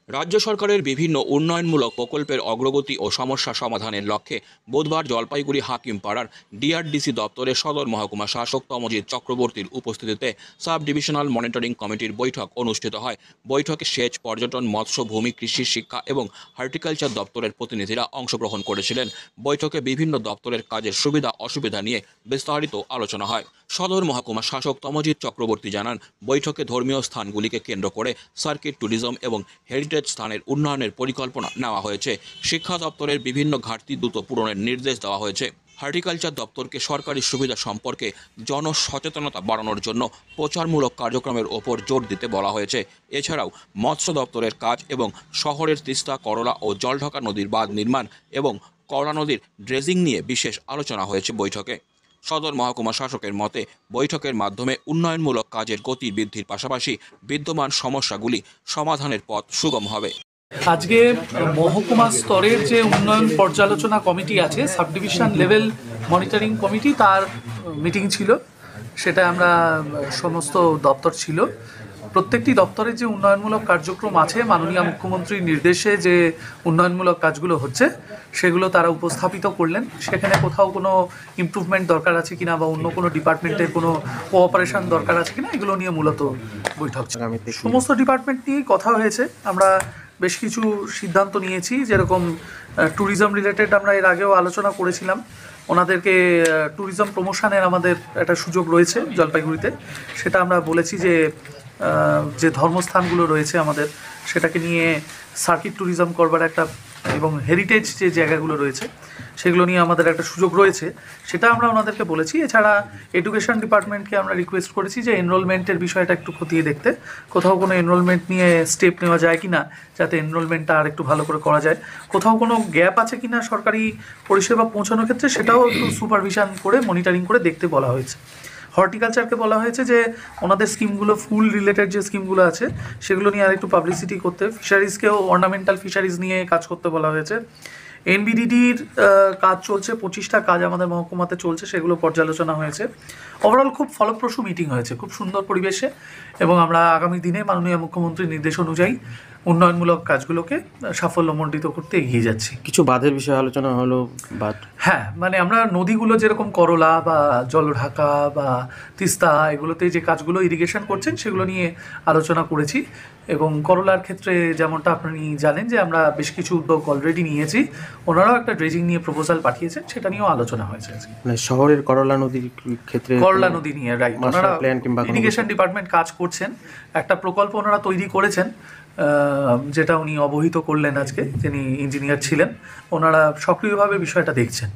রাজ্য সরকারের বিভিন্ন উন্নয়নমূলক প্রকল্পের অগ্রগতি ও সমস্যা সমাধানের লক্ষ্যে বুধবার জলপাইগুড়ি হাকিমপাড়ার ডিআরডিসি দপ্তরের সদর মহকুমা শাসক তমজিৎ চক্রবর্তীর উপস্থিতিতে সাব ডিভিশনাল মনিটরিং কমিটির বৈঠক অনুষ্ঠিত হয়। বৈঠকে সেচ, পর্যটন, মৎস্য, ভূমি, কৃষি, শিক্ষা এবং হর্টিকালচার দপ্তরের প্রতিনিধিরা অংশগ্রহণ করেছিলেন। বৈঠকে বিভিন্ন দপ্তরের কাজের সুবিধা অসুবিধা নিয়ে বিস্তারিত আলোচনা হয়। সদর মহকুমা শাসক তমজিৎ চক্রবর্তী জানান, বৈঠকে ধর্মীয় স্থানগুলিকে কেন্দ্র করে সার্কিট ট্যুরিজম এবং হেরিটেজ স্থানের উন্নয়নের পরিকল্পনা নেওয়া হয়েছে। শিক্ষা দপ্তরের বিভিন্ন ঘাটতি দ্রুত পূরণের নির্দেশ দেওয়া হয়েছে। হর্টিকালচার দপ্তরকে সরকারি সুবিধা সম্পর্কে জনসচেতনতা বাড়ানোর জন্য প্রচারমূলক কার্যক্রমের ওপর জোর দিতে বলা হয়েছে। এছাড়াও মৎস্য দপ্তরের কাজ এবং শহরের তিস্তা, করলা ও জলঢাকা নদীর বাঁধ নির্মাণ এবং করলা নদীর ড্রেজিং নিয়ে বিশেষ আলোচনা হয়েছে বৈঠকে। সদর মহকুমা শাসকের মতে, বৈঠকের মাধ্যমে উন্নয়নমূলক কাজের গতি বৃদ্ধির পাশাপাশি বিদ্যমান সমস্যাগুলি সমাধানের পথ সুগম হবে। আজকে মহকুমা স্তরের যে উন্নয়ন পর্যালোচনা কমিটি আছে, sub division level monitoring committee, তার মিটিং ছিল। সেটা আমরা সমস্ত দপ্তর ছিল, প্রত্যেকটি দপ্তরের যে উন্নয়নমূলক কার্যক্রম আছে, মাননীয় মুখ্যমন্ত্রীর নির্দেশে যে উন্নয়নমূলক কাজগুলো হচ্ছে সেগুলো তারা উপস্থাপিত করলেন। সেখানে কোথাও কোনো ইমপ্রুভমেন্ট দরকার আছে কিনা বা অন্য কোনো ডিপার্টমেন্টের কোনো কোঅপারেশন দরকার আছে কিনা, এগুলো নিয়ে মূলত বৈঠক ছিল। সমস্ত ডিপার্টমেন্ট নিয়েই কথা হয়েছে। আমরা বেশ কিছু সিদ্ধান্ত নিয়েছি, যেরকম ট্যুরিজম রিলেটেড আমরা এর আগেও আলোচনা করেছিলাম। ওনাদেরকে ট্যুরিজম প্রমোশনের আমাদের একটা সুযোগ রয়েছে জলপাইগুড়িতে। সেটা আমরা বলেছি যে ধর্মস্থানগুলো রয়েছে আমাদের, সেটাকে নিয়ে সার্কিট ট্যুরিজম করবার একটা, এবং হেরিটেজ যে জায়গাগুলো রয়েছে সেগুলো নিয়ে আমাদের একটা সুযোগ রয়েছে, সেটা আমরা ওনাদেরকে বলেছি। এছাড়া এডুকেশন ডিপার্টমেন্টকে আমরা রিকোয়েস্ট করেছি যে এনরোলমেন্টের বিষয়টা একটু খতিয়ে দেখতে, কোথাও কোনো এনরোলমেন্ট নিয়ে স্টেপ নেওয়া যায় কি না, যাতে এনরোলমেন্টটা আর একটু ভালো করে করা যায়। কোথাও কোনো গ্যাপ আছে কি না সরকারি পরিষেবা পৌঁছানোর ক্ষেত্রে, সেটাও একটু সুপারভিশন করে মনিটরিং করে দেখতে বলা হয়েছে। হর্টিকালচারকে বলা হয়েছে যে ওনাদের স্কিমগুলো, ফুল রিলেটেড যে স্কিমগুলো আছে সেগুলো নিয়ে আর একটু পাবলিসিটি করতে। ফিশারিজকেও অর্নামেন্টাল ফিশারিজ নিয়ে কাজ করতে বলা হয়েছে। এনবিডিডির কাজ চলছে, 25টা কাজ আমাদের মহকুমাতে চলছে, সেগুলো পর্যালোচনা হয়েছে। ওভারঅল খুব ফলপ্রসূ মিটিং হয়েছে, খুব সুন্দর পরিবেশে, এবং আমরা আগামী দিনে মাননীয় মুখ্যমন্ত্রীর নির্দেশ অনুযায়ী উন্নয়নমূলক কাজগুলোকে সাফল্যমণ্ডিত করতে এগিয়ে যাচ্ছি। কিছু বাঁধের বিষয়ে আলোচনা হলো। হ্যাঁ, মানে আমরা নদীগুলো যেরকম করলা বা জলঢাকা বা তিস্তা, এগুলোতে যে কাজগুলো ইরিগেশন করছেন সেগুলো নিয়ে আলোচনা করেছি। এবং করলার ক্ষেত্রে যেমনটা আপনি জানেন যে আমরা বেশ কিছু উদ্যোগ অলরেডি নিয়েছি। ওনারাও একটা ড্রেজিং নিয়ে প্রপোজাল পাঠিয়েছেন, সেটা নিয়েও আলোচনা হয়েছে। মানে শহরের করলা নদীর ক্ষেত্রে, করলা নদী নিয়ে রাইট, ওনারা ইরিগেশন ডিপার্টমেন্ট কাজ করছেন। একটা প্রকল্প ওনারা তৈরি করেছেন, যেটা উনি অবহিত করলেন আজকে, যিনি ইঞ্জিনিয়ার ছিলেন। ওনারা সক্রিয়ভাবে বিষয়টা দেখছেন।